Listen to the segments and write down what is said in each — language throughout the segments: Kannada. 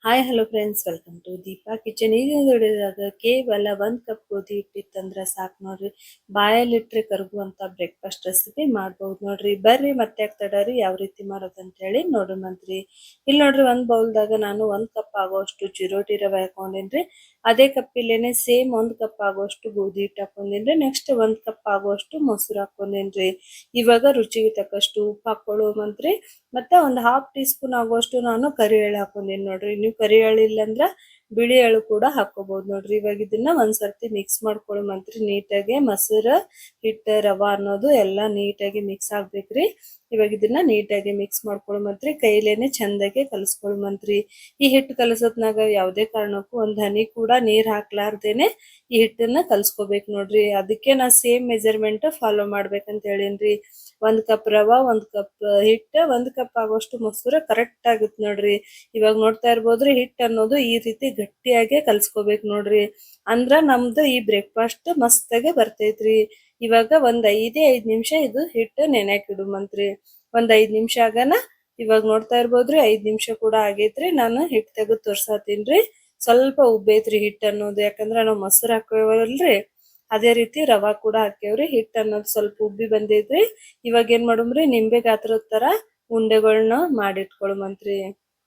Hi hello friends, welcome to Deepa Kitchen. ಈಗ ನೋಡಿದಾಗ ಕೇವಲ 1 ಕಪ್ ಗೋಧಿ ಹಿಟ್ಟಿತ್ತಂದ್ರೆ ಸಾಕು ನೋಡ್ರಿ. ಬಾಯಲ್ಲಿಟ್ರೆ ಕರಗುವಂತ ಬ್ರೇಕ್ಫಾಸ್ಟ್ ರೆಸಿಪಿ ಮಾಡ್ಬೋದು ನೋಡ್ರಿ. ಬರ್ರಿ ಮತ್ತೆ ತಡರಿ ಯಾವ ರೀತಿ ಮಾಡೋದಂತ ಹೇಳಿ ನೋಡೋಣಂತ್ರಿ. ಇಲ್ಲಿ ನೋಡ್ರಿ, ಒಂದ್ ಬೌಲ್ದಾಗ ನಾನು 1 ಕಪ್ ಆಗೋಷ್ಟು ಚಿರೋಟಿ ರವೆ ಹಾಕೊಂಡಿನ್ರಿ. ಅದೇ ಕಪ್ಪಿಲೇನೆ ಸೇಮ್ 1 ಕಪ್ ಆಗೋಷ್ಟು ಗೋಧಿ ಹಿಟ್ಟು ಹಾಕೊಂಡಿನ್ರಿ. ನೆಕ್ಸ್ಟ್ 1 ಕಪ್ ಆಗೋಷ್ಟು ಮೊಸರು ಹಾಕೊಂಡಿನ್ರಿ. ಇವಾಗ ರುಚಿಗೆ ತಕ್ಕಷ್ಟು ಉಪ್ಪು ಹಾಕೊಳ್ಳುವಂತ್ರಿ. ಮತ್ತೆ ಒಂದು ಹಾಫ್ ಟೀ ಸ್ಪೂನ್ ಆಗುವಷ್ಟು ನಾನು ಕರಿ ಎಳ್ಳು ಹಾಕೊಂಡಿನಿ ನೋಡ್ರಿ. ನೀವು ಕರಿ ಎಳ್ಳು ಇಲ್ಲಂದ್ರ ಬಿಳಿ ಎಳ್ಳು ಕೂಡ ಹಾಕೋಬಹುದು ನೋಡ್ರಿ. ಇವಾಗ ಇದನ್ನ ಒಂದ್ಸರ್ತಿ ಮಿಕ್ಸ್ ಮಾಡ್ಕೊಳ್ಳುವಂತ್ರಿ ನೀಟಾಗಿ. ಮೊಸರು ಹಿಟ್ಟು ರವಾ ಅನ್ನೋದು ಎಲ್ಲ ನೀಟಾಗಿ ಮಿಕ್ಸ್ ಆಗ್ಬೇಕ್ರಿ. ಇವಾಗ ಇದನ್ನ ನೀಟಾಗಿ ಮಿಕ್ಸ್ ಮಾಡ್ಕೊಳ್ಳುವಂತ್ರಿ. ಕೈಲೇನೆ ಚಂದಾಗಿ ಕಲಸ್ಕೊಳ್ಳುವಂತ್ರಿ. ಈ ಹಿಟ್ಟು ಕಲಸೋದ್ನಾಗ ಯಾವುದೇ ಕಾರಣಕ್ಕೂ ಒಂದ್ ಹನಿ ಕೂಡ ನೀರ್ ಹಾಕ್ಲಾರ್ದೇನೆ ಈ ಹಿಟ್ಟನ್ನ ಕಲ್ಸ್ಕೋಬೇಕು ನೋಡ್ರಿ. ಅದಕ್ಕೆ ನಾ ಸೇಮ್ ಮೆಜರ್ಮೆಂಟ್ ಫಾಲೋ ಮಾಡ್ಬೇಕಂತ ಹೇಳಿನ್ರಿ. 1 ಕಪ್ ರವಾ, 1 ಕಪ್ ಹಿಟ್ಟು, 1 ಕಪ್ ಆಗೋಷ್ಟು ಮೊಸರು ಕರೆಕ್ಟ್ ಆಗುತ್ತೆ ನೋಡ್ರಿ. ಇವಾಗ ನೋಡ್ತಾ ಇರ್ಬೋದ್ರಿ, ಹಿಟ್ಟು ಅನ್ನೋದು ಈ ರೀತಿ ಗಟ್ಟಿಯಾಗಿ ಕಲ್ಸ್ಕೋಬೇಕು ನೋಡ್ರಿ. ಅಂದ್ರ ನಮ್ದು ಈ ಬ್ರೇಕ್ಫಾಸ್ಟ್ ಮಸ್ತಾಗೆ ಬರ್ತೈತ್ರಿ. ಇವಾಗ ಒಂದ್ 5 ನಿಮಿಷ ಇದು ಹಿಟ್ಟು ನೆನೆಯಾಕ್ ಇಡುಮಂತ್ರಿ. ಒಂದ್ 5 ನಿಮಿಷ ಆಗನ ಇವಾಗ ನೋಡ್ತಾ ಇರ್ಬೋದ್ರಿ, 5 ನಿಮಿಷ ಕೂಡ ಆಗೈತ್ರಿ. ನಾನು ಹಿಟ್ಟು ತೆಗೆದು ತೋರ್ಸಾತೀನ್ರಿ. ಸ್ವಲ್ಪ ಉಬ್ಬೈತ್ರಿ ಹಿಟ್ಟು ಅನ್ನೋದು, ಯಾಕಂದ್ರ ನಾವು ಮೊಸರು ಹಾಕೋವಲ್ರಿ, ಅದೇ ರೀತಿ ರವಾ ಕೂಡ ಹಾಕ್ಯವ್ರಿ. ಹಿಟ್ಟು ಅನ್ನೋದು ಸ್ವಲ್ಪ ಉಬ್ಬಿ ಬಂದೈತ್ರಿ. ಇವಾಗ ಏನ್ ಮಾಡುಮ್ರಿ, ನಿಂಬೆ ಗಾತ್ರದ ತರ ಉಂಡೆಗಳನ್ನ ಮಾಡಿಟ್ಕೊಳುಮಂತ್ರಿ.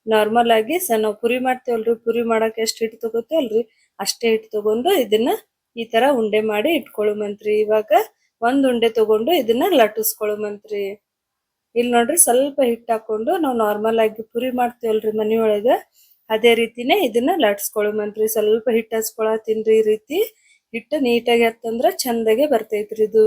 ನಾರ್ಮಲ್ ಆಗಿ ನಾವು ಪುರಿ ಮಾಡ್ತೇವಲ್ರಿ, ಪುರಿ ಮಾಡಕ್ ಎಷ್ಟ್ ಹಿಟ್ಟು ತಗೋತೇವಲ್ರಿ ಅಷ್ಟೇ ಹಿಟ್ಟು ತಗೊಂಡು ಇದನ್ನ ಈ ತರ ಉಂಡೆ ಮಾಡಿ ಇಟ್ಕೊಳುಮಂತ್ರಿ. ಇವಾಗ ಒಂದ್ ಉಂಡೆ ತಗೊಂಡು ಇದನ್ನ ಲಟ್ಟಿಸ್ಕೊಳುಮಂತ್ರಿ. ಇಲ್ಲಿ ನೋಡ್ರಿ, ಸ್ವಲ್ಪ ಹಿಟ್ಟು ಹಾಕೊಂಡು ನಾವು ನಾರ್ಮಲ್ ಆಗಿ ಪುರಿ ಮಾಡ್ತೇವಲ್ರಿ ಮನಿಯೊಳಗ, ಅದೇ ರೀತಿನೇ ಇದನ್ನ ಲಟ್ಸ್ಕೊಳುಮಂತ್ರಿ. ಸ್ವಲ್ಪ ಹಿಟ್ಟು ಹಚ್ಕೊಳತೀನ್ರಿ. ಈ ರೀತಿ ಹಿಟ್ಟು ನೀಟಾಗಿ ಹತ್ತಂದ್ರ ಚಂದಾಗೆ ಬರ್ತೈತ್ರಿ ಇದು.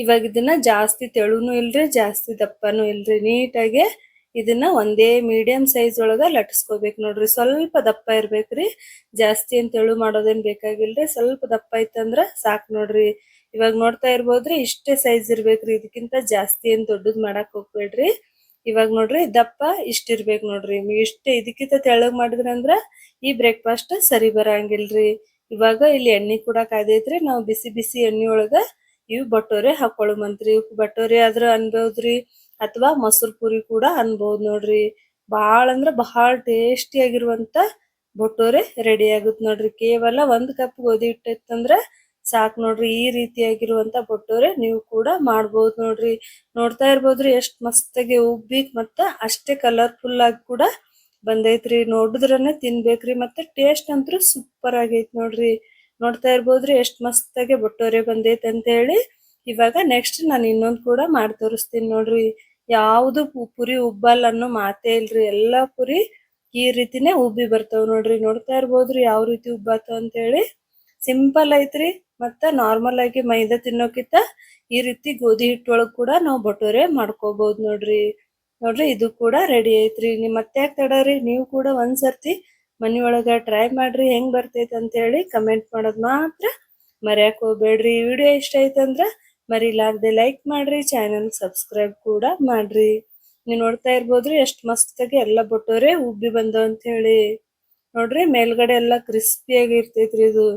ಇವಾಗ ಇದನ್ನ ಜಾಸ್ತಿ ತೆಳುನು ಇಲ್ರಿ, ಜಾಸ್ತಿ ದಪ್ಪನು ಇಲ್ರಿ. ನೀಟಾಗೆ ಇದನ್ನ ಒಂದೇ ಮೀಡಿಯಂ ಸೈಜ್ ಒಳಗ ಲಟ್ಸ್ಕೋಬೇಕು ನೋಡ್ರಿ. ಸ್ವಲ್ಪ ದಪ್ಪ ಇರ್ಬೇಕ್ರಿ, ಜಾಸ್ತಿ ಏನ್ ತೆಳು ಮಾಡೋದೇನ್ ಬೇಕಾಗಿಲ್ರಿ. ಸ್ವಲ್ಪ ದಪ್ಪ ಐತಂದ್ರ ಸಾಕ್ ನೋಡ್ರಿ. ಇವಾಗ ನೋಡ್ತಾ ಇರ್ಬೋದ್ರಿ, ಇಷ್ಟೇ ಸೈಜ್ ಇರ್ಬೇಕ್ರಿ. ಇದಕ್ಕಿಂತ ಜಾಸ್ತಿ ಏನ್ ದೊಡ್ಡದ್ ಮಾಡಕ್ ಹೋಗ್ಬೇಡ್ರಿ. ಇವಾಗ ನೋಡ್ರಿ, ದಪ್ಪ ಇಷ್ಟ ಇರ್ಬೇಕ್ ನೋಡ್ರಿ. ಇಷ್ಟೇ, ಇದಕ್ಕಿಂತ ತೆಳ್ಳಗ್ ಮಾಡಿದ್ರಂದ್ರ ಈ ಬ್ರೇಕ್ಫಾಸ್ಟ್ ಸರಿ ಬರಂಗಿಲ್ರಿ. ಇವಾಗ ಇಲ್ಲಿ ಎಣ್ಣೆ ಕೂಡ ಕಾದೈತ್ರಿ. ನಾವು ಬಿಸಿ ಬಿಸಿ ಎಣ್ಣೆ ಒಳಗ ಇವು ಬಟೋರೆ ಹಾಕೊಳ್ಳುಮಂತ್ರಿ. ಬಟೋರೆ ಆದ್ರ ಅನ್ಬೋದ್ರಿ, ಅಥವಾ ಮೊಸರು ಪುರಿ ಕೂಡ ಅನ್ಬೋದ್ ನೋಡ್ರಿ. ಬಹಳ ಅಂದ್ರ ಬಹಳ ಟೇಸ್ಟಿ ಆಗಿರುವಂತ ಬಟೋರೆ ರೆಡಿ ಆಗುತ್ ನೋಡ್ರಿ. ಕೇವಲ 1 ಕಪ್ ಗೋಧಿ ಹಿಟ್ಟು ಇತ್ತಂದ್ರ ಸಾಕ್ ನೋಡ್ರಿ. ಈ ರೀತಿಯಾಗಿರುವಂತ ಬಟೋರೆ ನೀವು ಕೂಡ ಮಾಡ್ಬೋದು ನೋಡ್ರಿ. ನೋಡ್ತಾ ಇರ್ಬೋದ್ರಿ, ಎಷ್ಟ್ ಮಸ್ತಾಗಿ ಉಬ್ಬಿ ಮತ್ತ ಅಷ್ಟೇ ಕಲರ್ಫುಲ್ ಆಗಿ ಕೂಡ ಬಂದೈತ್ರಿ. ನೋಡಿದ್ರನೆ ತಿನ್ಬೇಕ್ರಿ. ಮತ್ತೆ ಟೇಸ್ಟ್ ಅಂತೂ ಸೂಪರ್ ಆಗೈತ್ ನೋಡ್ರಿ. ನೋಡ್ತಾ ಇರ್ಬೋದ್ರಿ, ಎಷ್ಟ್ ಮಸ್ತಾಗಿ ಬಟೋರೆ ಬಂದೈತೆ ಅಂತ ಹೇಳಿ. ಇವಾಗ ನೆಕ್ಸ್ಟ್ ನಾನು ಇನ್ನೊಂದ್ ಕೂಡ ಮಾಡಿ ತೋರಿಸ್ತೀನಿ ನೋಡ್ರಿ. ಯಾವ್ದು ಪುರಿ ಉಬ್ಬಲ್ಲ ಅನ್ನೋ ಮಾತೇ ಇಲ್ರಿ. ಎಲ್ಲಾ ಪುರಿ ಈ ರೀತಿನೇ ಉಬ್ಬಿ ಬರ್ತಾವ್ ನೋಡ್ರಿ. ನೋಡ್ತಾ ಇರ್ಬೋದ್ರಿ ಯಾವ ರೀತಿ ಉಬ್ಬಾತ ಅಂತ ಹೇಳಿ. ಸಿಂಪಲ್ ಐತ್ರಿ. ಮತ್ತ ನಾರ್ಮಲ್ ಆಗಿ ಮೈದಾ ತಿನ್ನೋಕಿಂತ ಈ ರೀತಿ ಗೋಧಿ ಹಿಟ್ಟೊಳಗ್ ಕೂಡ ನಾವು ಬಟೋರೆ ಮಾಡ್ಕೋಬಹುದು ನೋಡ್ರಿ. ನೋಡ್ರಿ, ಇದು ಕೂಡ ರೆಡಿ ಐತ್ರಿ. ನಿಮ್ ಮತ್ತೆ ಯಾಕೆ ತಡರಿ, ನೀವು ಕೂಡ ಒಂದ್ಸರ್ತಿ ಮನಿಯೊಳಗ ಟ್ರೈ ಮಾಡ್ರಿ. ಹೆಂಗ್ ಬರ್ತೈತೆ ಅಂತ ಹೇಳಿ ಕಮೆಂಟ್ ಮಾಡೋದ್ ಮಾತ್ರ ಮರ್ಯಾಕ್ ಹೋಗ್ಬೇಡ್ರಿ. ಈ ವಿಡಿಯೋ ಇಷ್ಟ ಐತಂದ್ರ ಮರಿಲಾರ್ದೆ ಲೈಕ್ ಮಾಡ್ರಿ, ಚಾನಲ್ ಸಬ್ಸ್ಕ್ರೈಬ್ ಕೂಡ ಮಾಡ್ರಿ. ನೀವು ನೋಡ್ತಾ ಇರ್ಬೋದ್ರಿ, ಎಷ್ಟ್ ಮಸ್ತಾಗಿ ಎಲ್ಲ ಬಟೋರೆ ಉಬ್ಬಿ ಬಂದವ ಅಂತ ಹೇಳಿ. ನೋಡ್ರಿ, ಮೇಲ್ಗಡೆ ಎಲ್ಲ ಕ್ರಿಸ್ಪಿಯಾಗಿ ಇರ್ತೈತ್ರಿ ಇದು.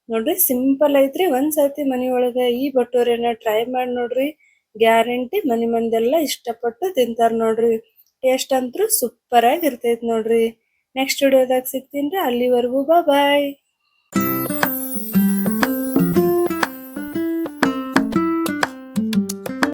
ನೋಡ್ರಿ, ಸಿಂಪಲ್ ಐತ್ರಿ. ಒಂದ್ಸತಿ ಮನಿಯೊಳಗ ಈ ಬಟೋರೆನ ಟ್ರೈ ಮಾಡಿ ನೋಡ್ರಿ. ಗ್ಯಾರಂಟಿ ಮನಿ ಮಂದೆಲ್ಲ ಇಷ್ಟಪಟ್ಟು ತಿಂತಾರ ನೋಡ್ರಿ. ಟೇಸ್ಟ್ ಅಂತೂ ಸೂಪರ್ ಆಗಿ ಇರ್ತೈತ್ ನೋಡ್ರಿ. ನೆಕ್ಸ್ಟ್ ವಿಡಿಯೋದಾಗ ಸಿಗ್ತೀನಿ. ಅಲ್ಲಿವರೆಗೂ ಬಾಯ್.